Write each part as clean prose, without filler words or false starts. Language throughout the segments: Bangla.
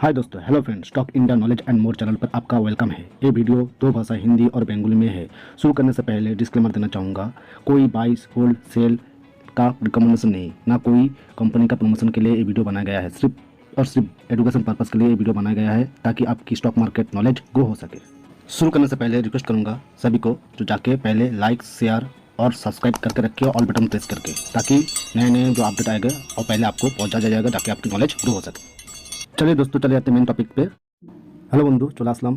हाय दोस्तों, hello friends, stock India knowledge and more channel पर आपका वेलकम है। ये वीडियो दो भाषा हिंदी और बंगाली में है। शुरू करने से पहले डिस्क्लेमर देना चाहूँगा, कोई बाई होल्ड सेल का रिकमेंडेशन नहीं, ना कोई कंपनी का प्रमोशन के लिए ये वीडियो बनाया गया है। सिर्फ और सिर्फ एजुकेशन पर्पज़ के लिए ये वीडियो बनाया गया है ताकि आपकी स्टॉक मार्केट नॉलेज ग्रो हो सके। शुरू करने से पहले रिक्वेस्ट करूँगा सभी को जो जाके पहले लाइक शेयर और सब्सक्राइब करके रखिए ऑल बटन प्रेस करके, ताकि नए नए जो अपडेट आएगा और पहले आपको पहुँचा जाएगा ताकि आपकी नॉलेज ग्रो हो सके। चलिए दोस्तों, चले जाते मेन टपिक पे। हेलो बंधु, चले আসলাম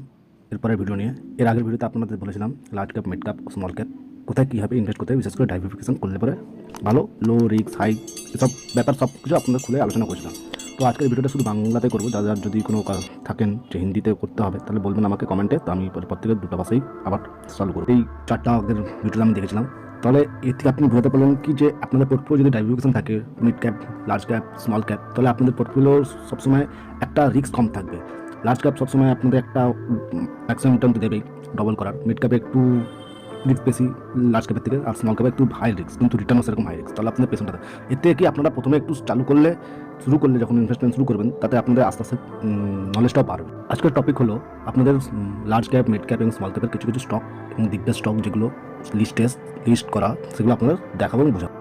এরপরে ভিডিও নিয়ে। এর আগের ভিডিওতে আপনাদের বলেছিলাম large cap, mid cap, small cap কোথায় কীভাবে ইনভেস্ট করতে হয়, বিশেষ করে ডাইভারসিফিকেশন করলে পরে ভালো, লো রিস্ক হাই এসব ব্যাপার সব কিছু আপনাদের খুলে আলোচনা করেছিলাম। তো আজকের ভিডিওটা শুধু বাংলাতে করবো। যারা যদি কোনো থাকেন যে হিন্দিতে করতে হবে তাহলে বলবেন আমাকে কমেন্টে, তো আমি প্রত্যেকে দুটো ভাষাই আবার চালু করবো। এই চারটা আগের ভিডিওটা আমি দেখেছিলাম। তাহলে এর থেকে আপনি বুঝতে পারলেন কি যে আপনাদের পোর্টফোলিও যদি ডাইভারসিফিকেশন থাকে, mid cap, large cap, small cap, তাহলে আপনাদের পোর্টফোলিও সবসময় একটা রিস্ক কম থাকবে। লার্জ ক্যাপ সবসময় আপনাদের একটা ম্যাক্সিমাম রিটার্ন তো দেবেই ডবল করার, মিড ক্যাপে একটু রিস্ক বেশি লার্জ ক্যাপের থেকে, আর স্মল ক্যাপে একটু হাই রিস্ক কিন্তু রিটার্নও সেরকম হাই রিস্ক। তাহলে আপনাদের পেছনটাতে এতে কি আপনারা প্রথমে একটু শুরু করলে যখন ইনভেস্টমেন্ট শুরু করবেন তাতে আপনাদের আস্তে আস্তে নলেজটাও বাড়বে। আজকের টপিক হলো আপনাদের লার্জ ক্যাপ, মিড ক্যাপ এবং স্মল ক্যাপের কিছু কিছু স্টক এবং দিগ্গজ স্টক যেগুলো লিস্ট করা, সেগুলো আপনাদের দেখাবো এবং বোঝাবো।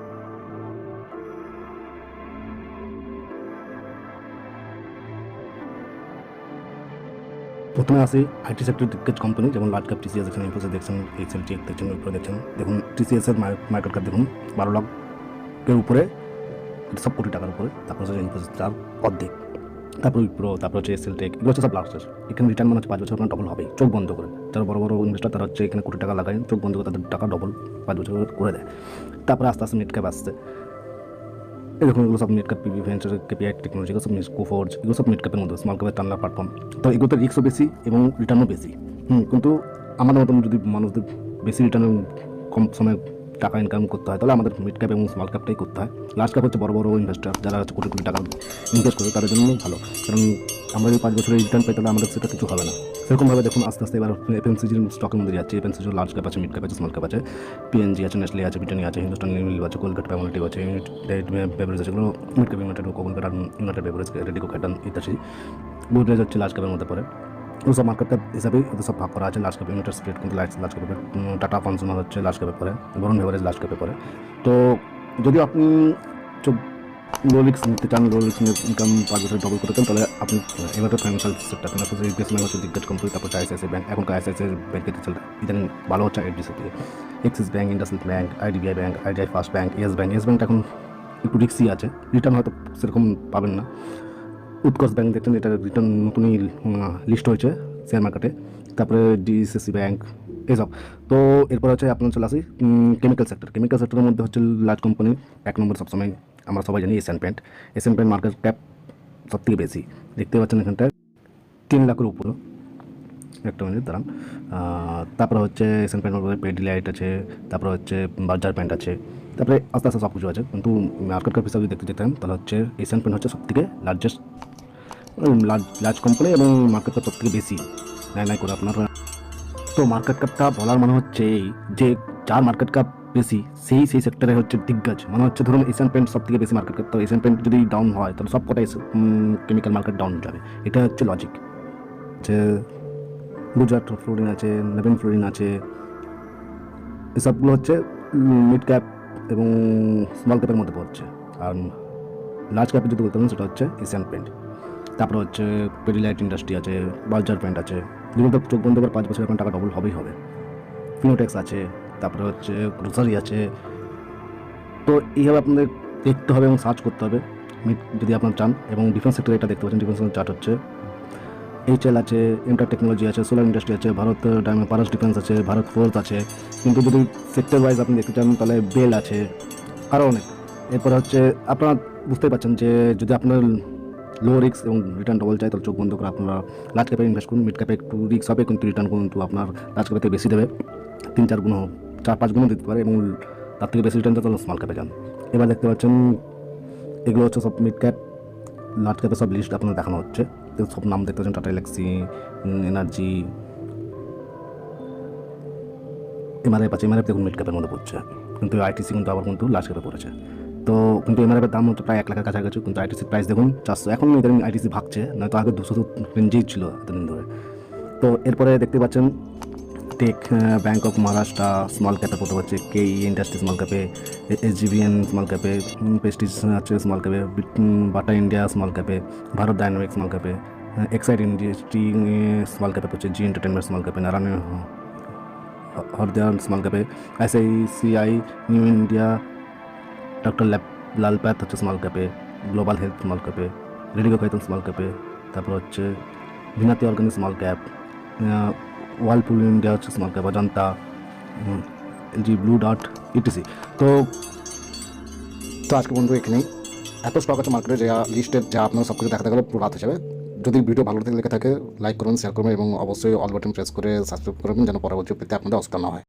প্রথমে আসি আইটি সেক্টর দিগ্গজ কোম্পানি, যেমন লার্জ ক্যাপ টিসিএস দেখছেন, ইনফোসিস দেখছেন, এক্সেল টেক দেখছেন, উপরে দেখছেন। দেখুন টিসিএসের মার্কেট ক্যাপ দেখুন 12 লাখের উপরে, সব কোটি টাকার উপরে। তারপর হচ্ছে ইনফোসিস তার অর্ধেক, তারপর উইপ্রো, তারপর হচ্ছে এক্সেল টেক, এগুলো হচ্ছে সব লাস্টের। এখানে রিটার্ন মানে হচ্ছে 5 বছর আপনার ডবল হবেই, চোখ বন্ধ করে। যারা বড় বড় ইনভেস্টার তারা হচ্ছে এখানে কোটি টাকা লাগায়, চোখ বন্ধ করে তাদের টাকা ডবল 5 বছর করে দেয়। তারপরে আস্তে আস্তে মিড ক্যাপ আসছে, এই দেখুন এগুলো সব mid cap, PV venture, KPI technology, এগুলো সব কোফোর্জ, এগুলো সব মিড ক্যাপের মধ্যে। স্মল ক্যাপের টার্নার প্ল্যাটফর্ম, তো এগুলোতে রিস্কও বেশি এবং রিটার্নও বেশি। কিন্তু আমাদের মতন যদি মানুষদের বেশি রিটার্ন কম সময় টাকা ইনকাম করতে হয় তাহলে আমাদের মিড ক্যাপ এবং স্মল ক্যাপটাই করতে হয়। লার্জ ক্যাপ হচ্ছে বড় বড় ইনভেস্টার যারা হচ্ছে কোটি কোটি টাকা ইনভেস্ট করে, তাদের জন্য ভালো। কারণ আমরা যদি 5 বছরের রিটার্ন পাই তাহলে আমাদের সেটা কিছু হবে না। সেরকমভাবে দেখুন আস্তে আস্তে এবার এফএমসিজির স্টকের মধ্যে যাচ্ছে। এফএমসিজির লার্জ ক্যাপ আছে, মিড ক্যাপ আছে, স্মল ক্যাপ আছে, পিএনজি আছে, নেসলে আছে, ব্রিটানিয়া আছে, হিন্দুস্তান লিভার আছে, কোলগেট প্যামোলিটিভ আছে, ইউনাইটেড বেভারেজ আছে, এগুলো mid cap. United beverage, Radico cation ইত্যাদি বুঝলে হচ্ছে লার্জ ক্যাপের মধ্যে পড়ে। ওই সব মার্কেট ক্যাপ হিসাবেই ওদের সব ভাগ করা আছে। লার্জ ক্যাপ ইউনাইটেড স্টেট কিন্তু লার্জ ক্যাপের, টাটা কনজিউমার হচ্ছে লার্জ ক্যাপে পড়ে, বরুণ বেভারেজ লার্জ ক্যাপে পড়ে। তো যদি আপনি লো রিস্ক নিতে চান, লো রিস্ক ইনকাম 5 বছর ডবল করতে চান, তাহলে আপনি এবার ফিনান্সিয়াল সেক্টর, ফিনান্সিয়াল ইনভেস্টমেন্ট হচ্ছে দিগ্গজ কোম্পানি। তারপর আইসিআইসিআই ব্যাংক, এখনকার আইসিআইসিআই ব্যাংকের রেজাল্ট ইদানিং ভালো হচ্ছে আইডিসি থেকে, axis bank, IndusInd bank, IDBI bank, IDI first bank, yes bank এখন একটু রিস্কই আছে, রিটার্ন হয়তো সেরকম পাবেন না। উৎকর্ষ ব্যাংক দেখছেন, এটা রিটার্ন নতুনই লিস্ট হয়েছে শেয়ার মার্কেটে। তারপরে ডিসিসি ব্যাংক, এসব। তো এরপর হচ্ছে আপনার চলে আসি কেমিক্যাল সেক্টর। কেমিক্যাল সেক্টরের মধ্যে হচ্ছে লার্জ কোম্পানি 1 নম্বর সবসময় আমরা সবাই জানি Asian paint. Asian paint market cap সব থেকে বেশি, দেখতে পাচ্ছেন এখানটায় 3 লাখের উপরে। একটা মিনিট দাঁড়ান। তারপরে হচ্ছে এশিয়ান পেন্ট পেডিলাইট আছে, তারপরে হচ্ছে বার্জার পেন্ট আছে, তারপরে আস্তে আস্তে সব কিছু আছে। কিন্তু মার্কেট ক্যাপ হিসাবে দেখতে যেতাম তাহলে হচ্ছে এশিয়ান পেন্ট হচ্ছে সবথেকে লার্জ কোম্পানি এবং মার্কেট ক্যাপ সবথেকে বেশি নাই করে আপনার। তো মার্কেট ক্যাপটা বলার মানে হচ্ছে এই যে যার মার্কেট ক্যাপ বেশি সেই সেক্টরে হচ্ছে দিগ্গজ। মানে হচ্ছে ধরুন এশিয়ান পেন্ট সব থেকে বেশি মার্কেট ক্যাপ, তো এশিয়ান পেন্ট যদি ডাউন হয় তাহলে সব কটাই কেমিক্যাল মার্কেট ডাউন যাবে। এটা হচ্ছে লজিক। যে গুজরাট ফ্লোরিন আছে, নেভেন ফ্লোরিন আছে, এসবগুলো হচ্ছে মিড ক্যাপ এবং স্মল ক্যাপের মধ্যে পড়ছে। আর লার্জ ক্যাপে যদি বলতে পারেন সেটা হচ্ছে এশিয়ান পেন্ট। তারপরে হচ্ছে পেডিলাইট ইন্ডাস্ট্রি আছে, বার্জার পেন্ট আছে, যেগুলো তো চোখ বন্ধ করে 5 বছর আপনার টাকা ডবল হবেই হবে। ফিনোটেক্স আছে, তারপরে হচ্ছে গ্রোসারি আছে। তো এইভাবে আপনাদের দেখতে হবে এবং সার্চ করতে হবে যদি আপনার চান। এবং ডিফেন্স সেক্টরে এটা দেখতে পাচ্ছেন, ডিফেন্স চার্ট হচ্ছে এইচএল আছে, এমটার টেকনোলজি আছে, সোলার ইন্ডাস্ট্রি আছে, ভারত পারাস ডিফেন্স আছে, ভারত ফোর্স আছে। কিন্তু যদি সেক্টর ওয়াইজ আপনি দেখতে চান তাহলে বেল আছে, আরও অনেক। এরপরে হচ্ছে আপনারা বুঝতেই পারছেন যে যদি আপনার লো রিস্ক এবং রিটার্ন ডবল চাই তাহলে চোখ বন্ধ করে আপনারা লার্জ ক্যাপে ইনভেস্ট করুন। মিড ক্যাপে একটু রিস্ক হবে কিন্তু রিটার্ন কিন্তু আপনার লার্জ ক্যাপে বেশি দেবে, 3-4 গুণ, 4-5 গুণও দিতে পারে এবং তার থেকে বেশি রিটার্ন দেয় তাহলে স্মল ক্যাপে যান। এবার দেখতে পাচ্ছেন এগুলো হচ্ছে সব মিড ক্যাপ, লার্জ ক্যাপে সব লিস্ট আপনার দেখানো হচ্ছে। সব নাম দেখতে পাচ্ছেন, টাটা এলেক্সি, এনার্জি, এমআরএফ আছে। এমআরএফ দেখুন মিড ক্যাপের মধ্যে পড়ছে, কিন্তু আইটিসি কিন্তু আবার কিন্তু লার্জ ক্যাপে পড়েছে। তো কিন্তু এমআরএফের দাম হচ্ছে প্রায় 1 লাখের কাছাকাছি, কিন্তু আইটিসির প্রাইস দেখুন 400। এখন ইদানিং আইটিসি ভাগছে, নয়তো আগে 200 রেঞ্জেই ছিল এতদিন ধরে। তো এরপরে দেখতে পাচ্ছেন tech, bank of Maharashtra small ক্যাপে পড়তে পারছে, কেই ইন্ডাস্ট্রি স্মল ক্যাপে, এসজিবিএন স্মল ক্যাপে, প্রেস্টিজ আছে স্মল ক্যাপে, বাটা ইন্ডিয়া স্মল ক্যাপে, ভারত ডায়নামিক স্মল ক্যাপে, এক্সাইড ইন্ডাস্ট্রি স্মল ক্যাপে পড়ছে, জি এন্টারটেনমেন্ট স্মল ক্যাপে, নারায়ণ হরদয়াল স্মল ক্যাপে, ICICI new India, doctor Lalpath হচ্ছে স্মল ক্যাপে, গ্লোবাল হেলথ স্মল ক্যাপে, রেডিগো খাইতন স্মল ক্যাপে, তারপর হচ্ছে Vinati organic small cap, Whirlpool India হচ্ছে স্মল ক্যাপ, অজন্তা, জি ব্লু ডট ইটিসি। তো আজকে বন্ধু এখানেই এত স্টক আছে মার্কেটে, যা লিস্টের যা আপনার সব কিছু দেখাতে গেলে পুরো রাত হিসাবে। যদি ভিডিও ভালো লেগে থাকে লাইক করুন, শেয়ার করুন এবং অবশ্যই অল বাটন প্রেস করে সাবস্ক্রাইব করবেন, যেন পরবর্তী পেতে আপনাদের অসুবিধা না হয়।